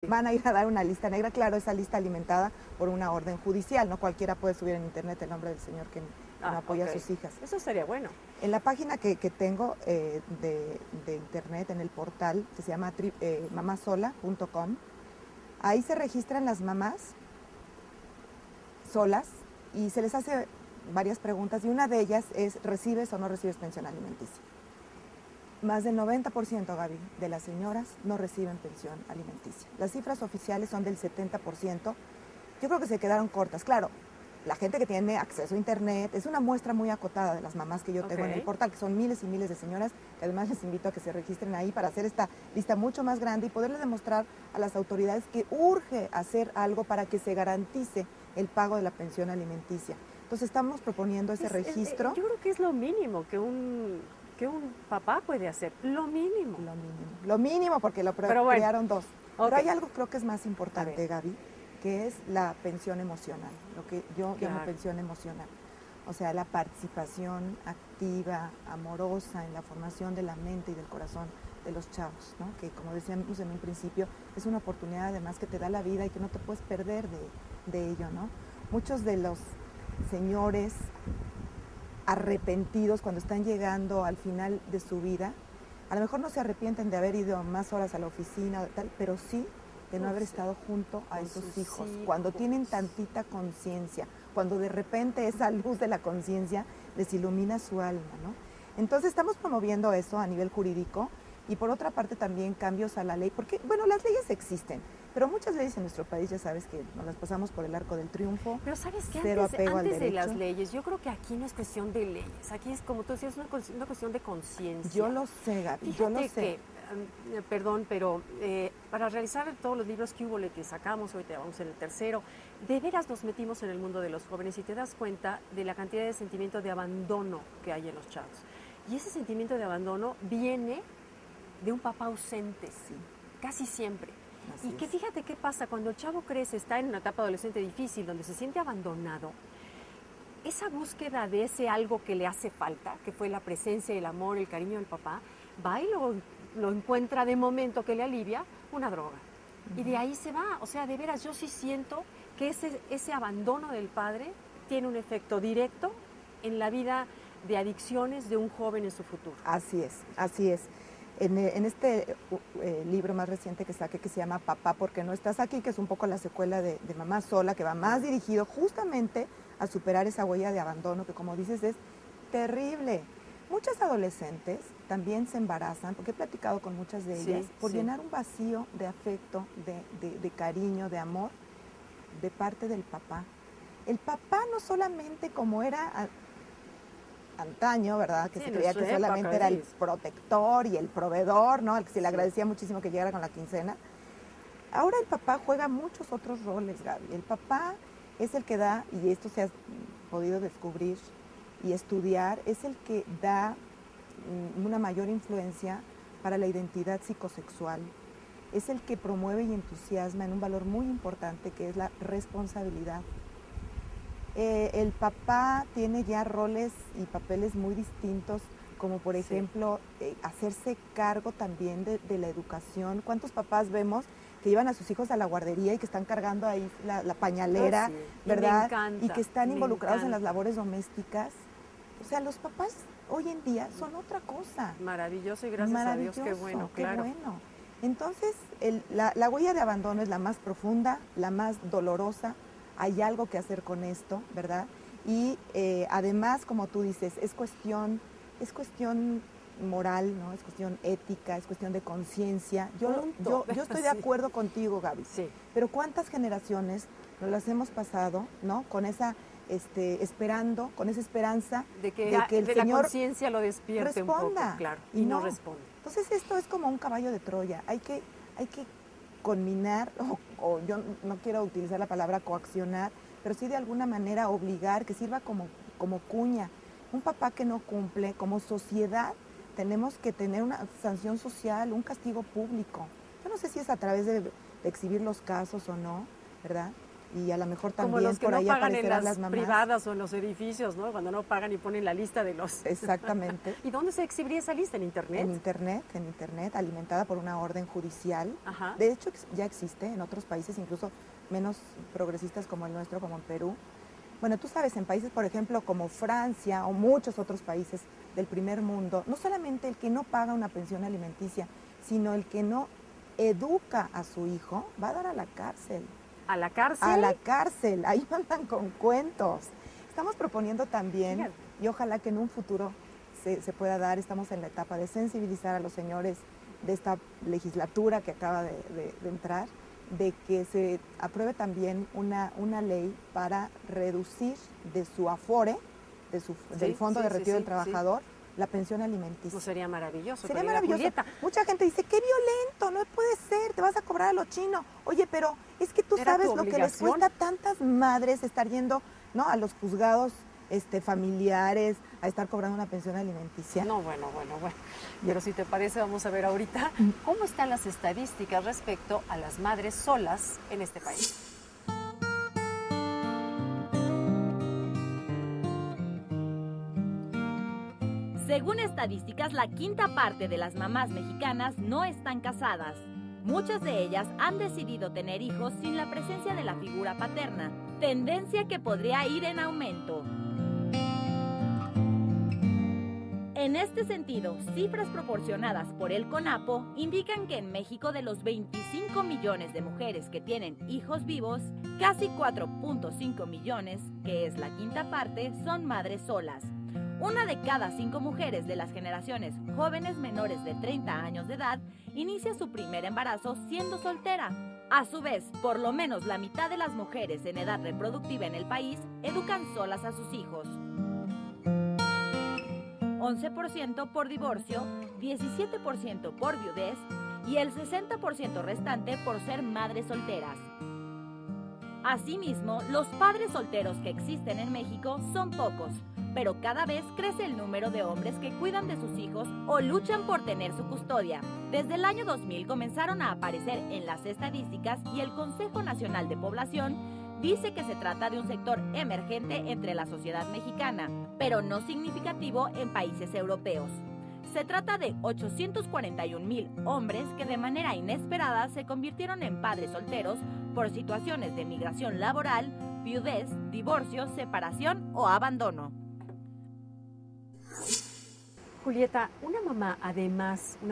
van a ir a dar una lista negra, claro, esa lista alimentada por una orden judicial, no cualquiera puede subir en internet el nombre del señor que no apoya a sus hijas. Eso sería bueno. En la página que tengo de internet, en el portal, que se llama mamasola.com, ahí se registran las mamás solas y se les hace varias preguntas y una de ellas es, ¿recibes o no recibes pensión alimenticia? Más del 90%, Gaby, de las señoras no reciben pensión alimenticia. Las cifras oficiales son del 70%. Yo creo que se quedaron cortas. Claro, la gente que tiene acceso a internet, es una muestra muy acotada de las mamás que yo tengo en el portal, que son miles y miles de señoras, que además les invito a que se registren ahí para hacer esta lista mucho más grande y poderle demostrar a las autoridades que urge hacer algo para que se garantice el pago de la pensión alimenticia. Entonces estamos proponiendo ese registro. Yo creo que es lo mínimo que un papá puede hacer, lo mínimo. Lo mínimo porque lo crearon dos. Pero hay algo creo que es más importante, Gaby, que es la pensión emocional, lo que yo llamo pensión emocional. O sea, la participación activa, amorosa en la formación de la mente y del corazón de los chavos, ¿no? Que como decíamos en un principio, es una oportunidad además que te da la vida y que no te puedes perder de ello, ¿no? Muchos de los señores arrepentidos cuando están llegando al final de su vida, a lo mejor no se arrepienten de haber ido más horas a la oficina o tal, pero sí de no haber estado junto a esos hijos, cuando tienen tantita conciencia, cuando de repente esa luz de la conciencia les ilumina su alma, ¿no? Entonces estamos promoviendo eso a nivel jurídico y por otra parte también cambios a la ley, porque bueno, las leyes existen, pero muchas leyes en nuestro país ya sabes que nos las pasamos por el arco del triunfo. Pero sabes que antes de las leyes, yo creo que aquí no es cuestión de leyes, aquí es como tú decías, una cuestión de conciencia. Yo lo sé, Gaby, yo lo sé. Perdón, pero para realizar todos los libros que hubo, que sacamos, ahorita vamos en el tercero, de veras nos metimos en el mundo de los jóvenes y te das cuenta de la cantidad de sentimiento de abandono que hay en los chavos. Y ese sentimiento de abandono viene de un papá ausente, casi siempre. Y que fíjate qué pasa, cuando el chavo crece, está en una etapa adolescente difícil, donde se siente abandonado, esa búsqueda de ese algo que le hace falta, que fue la presencia, el amor, el cariño del papá, va y lo encuentra de momento que le alivia una droga. Y de ahí se va. O sea, de veras, yo sí siento que ese abandono del padre tiene un efecto directo en la vida de adicciones de un joven en su futuro. Así es, así es. En este libro más reciente que saqué, que se llama Papá, ¿por qué no estás aquí?, que es un poco la secuela de Mamá Sola, que va más dirigido justamente a superar esa huella de abandono, que como dices es terrible. Muchas adolescentes también se embarazan, porque he platicado con muchas de ellas, por llenar un vacío de afecto, de cariño, de amor, de parte del papá. El papá no solamente como era antaño, ¿verdad? Que se creía que solamente era el protector y el proveedor, ¿no? Al que se le agradecía muchísimo que llegara con la quincena. Ahora el papá juega muchos otros roles, Gaby. El papá es el que da, y esto se ha podido descubrir y estudiar, es el que da una mayor influencia para la identidad psicosexual. Es el que promueve y entusiasma en un valor muy importante que es la responsabilidad. El papá tiene ya roles y papeles muy distintos, como por ejemplo hacerse cargo también de la educación. ¿Cuántos papás vemos que llevan a sus hijos a la guardería y que están cargando ahí la pañalera, ¿verdad? Y que están involucrados en las labores domésticas. O sea, los papás hoy en día son otra cosa. Maravilloso y gracias a Dios, qué bueno, claro. Qué bueno. Entonces, la huella de abandono es la más profunda, la más dolorosa. Hay algo que hacer con esto, ¿verdad? Y además, como tú dices, es cuestión moral, ¿no? Es cuestión ética, es cuestión de conciencia. Yo estoy de acuerdo contigo, Gaby. Sí. Pero ¿cuántas generaciones nos las hemos pasado, ¿no? Con esa esperando, con esa esperanza de que el Señor la conciencia lo despierte responda, un poco, claro, y no responde. Entonces esto es como un caballo de Troya. Hay que conminar, o yo no quiero utilizar la palabra coaccionar, pero sí de alguna manera obligar, que sirva como cuña. Un papá que no cumple, como sociedad, tenemos que tener una sanción social, un castigo público. Yo no sé si es a través de exhibir los casos o no, ¿verdad? y a lo mejor Como también los que por no ahí pagan en aparecerán las las mamás. privadas o en los edificios, ¿no? Cuando no pagan y ponen la lista de los... Exactamente. ¿Y dónde se exhibiría esa lista? ¿En Internet? En Internet, alimentada por una orden judicial. Ajá. De hecho, ya existe en otros países, incluso menos progresistas como el nuestro, como en Perú. Bueno, tú sabes, en países, por ejemplo, como Francia o muchos otros países del primer mundo, no solamente el que no paga una pensión alimenticia, sino el que no educa a su hijo, va a dar a la cárcel. ¿A la cárcel? A la cárcel, ahí mandan con cuentos. Estamos proponiendo también, Fíjate. y ojalá que en un futuro se pueda dar, estamos en la etapa de sensibilizar a los señores de esta legislatura que acaba de entrar, de que se apruebe también una ley para reducir de su afore, del Fondo de Retiro del Trabajador, la pensión alimenticia. Pues sería maravilloso. Sería maravilloso. Mucha gente dice, qué violento, no puede ser, te vas a cobrar a lo chino. Oye, pero es que tú sabes lo que les cuesta a tantas madres estar yendo, ¿no?, a los juzgados familiares, a estar cobrando una pensión alimenticia. No, bueno. Pero si te parece, vamos a ver ahorita cómo están las estadísticas respecto a las madres solas en este país. Según estadísticas, la quinta parte de las mamás mexicanas no están casadas. Muchas de ellas han decidido tener hijos sin la presencia de la figura paterna, tendencia que podría ir en aumento. En este sentido, cifras proporcionadas por el CONAPO indican que en México, de los 25 millones de mujeres que tienen hijos vivos, casi 4.5 millones, que es la quinta parte, son madres solas. Una de cada 5 mujeres de las generaciones jóvenes menores de 30 años de edad inicia su primer embarazo siendo soltera. A su vez, por lo menos la mitad de las mujeres en edad reproductiva en el país educan solas a sus hijos. 11% por divorcio, 17% por viudez y el 60% restante por ser madres solteras. Asimismo, los padres solteros que existen en México son pocos, pero cada vez crece el número de hombres que cuidan de sus hijos o luchan por tener su custodia. Desde el año 2000 comenzaron a aparecer en las estadísticas y el Consejo Nacional de Población dice que se trata de un sector emergente entre la sociedad mexicana, pero no significativo en países europeos. Se trata de 841,000 hombres que de manera inesperada se convirtieron en padres solteros por situaciones de migración laboral, viudez, divorcio, separación o abandono. Julieta, una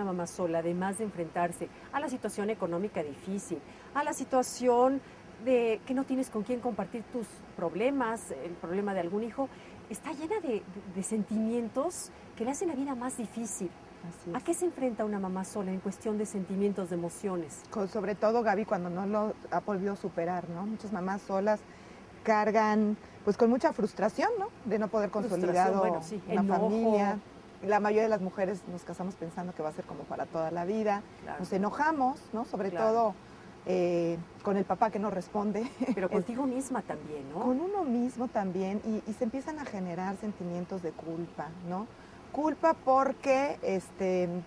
mamá sola, además de enfrentarse a la situación económica difícil, a la situación de que no tienes con quién compartir tus problemas, el problema de algún hijo, está llena de sentimientos que le hacen la vida más difícil. ¿A qué se enfrenta una mamá sola en cuestión de sentimientos, de emociones? Sobre todo, Gaby, cuando no lo ha podido superar, ¿no? Muchas mamás solas cargan pues con mucha frustración, ¿no?, de no poder consolidar una familia. La mayoría de las mujeres nos casamos pensando que va a ser como para toda la vida. Claro. Nos enojamos, ¿no?, sobre todo con el papá que no responde. Pero contigo misma también, ¿no? Con uno mismo también, y se empiezan a generar sentimientos de culpa, ¿no? Culpa porque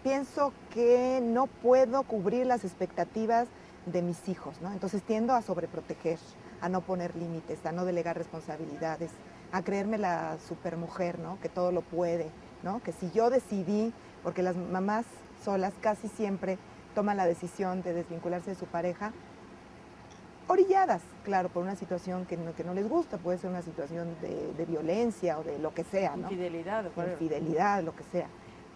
pienso que no puedo cubrir las expectativas de mis hijos, ¿no? Entonces tiendo a sobreproteger, a no poner límites, a no delegar responsabilidades, a creerme la supermujer, ¿no?, que todo lo puede, ¿no? Que si yo decidí, porque las mamás solas casi siempre toman la decisión de desvincularse de su pareja, orilladas, claro, por una situación que no les gusta, puede ser una situación de violencia o de lo que sea, ¿no? Infidelidad, lo que sea.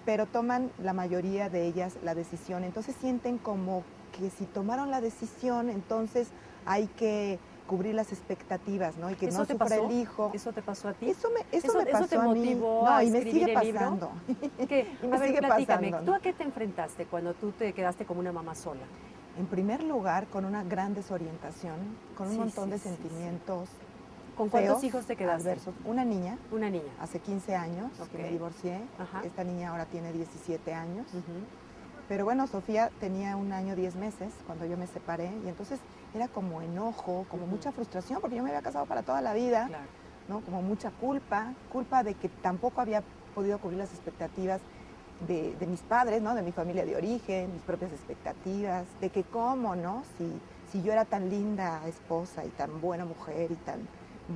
Pero toman la mayoría de ellas la decisión, entonces sienten como que si tomaron la decisión, entonces hay que cubrir las expectativas, ¿no? Y que no sufra el hijo. ¿Eso te pasó a ti? Eso me pasó te a mí. motivó No, a y me escribir sigue el pasando. Y me sigue platícame, pasando, ¿no? ¿Tú a qué te enfrentaste cuando tú te quedaste como una mamá sola? En primer lugar, con una gran desorientación, con un montón de sentimientos. ¿Con cuántos hijos te quedaste? Adversos. Una niña. Una niña. Hace 15 años que me divorcié. Ajá. Esta niña ahora tiene 17 años. Pero bueno, Sofía tenía 1 año 10 meses cuando yo me separé, y entonces era como enojo, como mucha frustración, porque yo me había casado para toda la vida, claro, ¿no? Como mucha culpa de que tampoco había podido cubrir las expectativas de mis padres, ¿no?, de mi familia de origen, mis propias expectativas, de que cómo, ¿no?, si yo era tan linda esposa y tan buena mujer y tan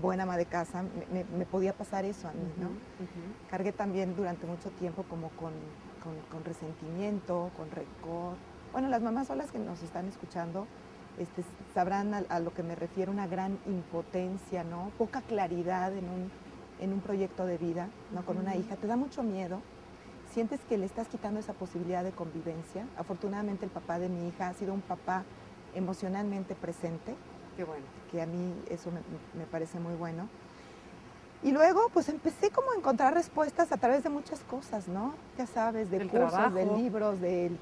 buena ama de casa, me podía pasar eso a mí, ¿no? Cargué también durante mucho tiempo como con resentimiento, con rencor. Bueno, las mamás solas que nos están escuchando sabrán a lo que me refiero, una gran impotencia, ¿no? Poca claridad en un proyecto de vida, ¿no? Con una hija, te da mucho miedo. Sientes que le estás quitando esa posibilidad de convivencia. Afortunadamente el papá de mi hija ha sido un papá emocionalmente presente. Qué bueno. Que a mí eso me parece muy bueno. Y luego pues empecé como a encontrar respuestas a través de muchas cosas, ¿no? Ya sabes, de cursos, de libros, del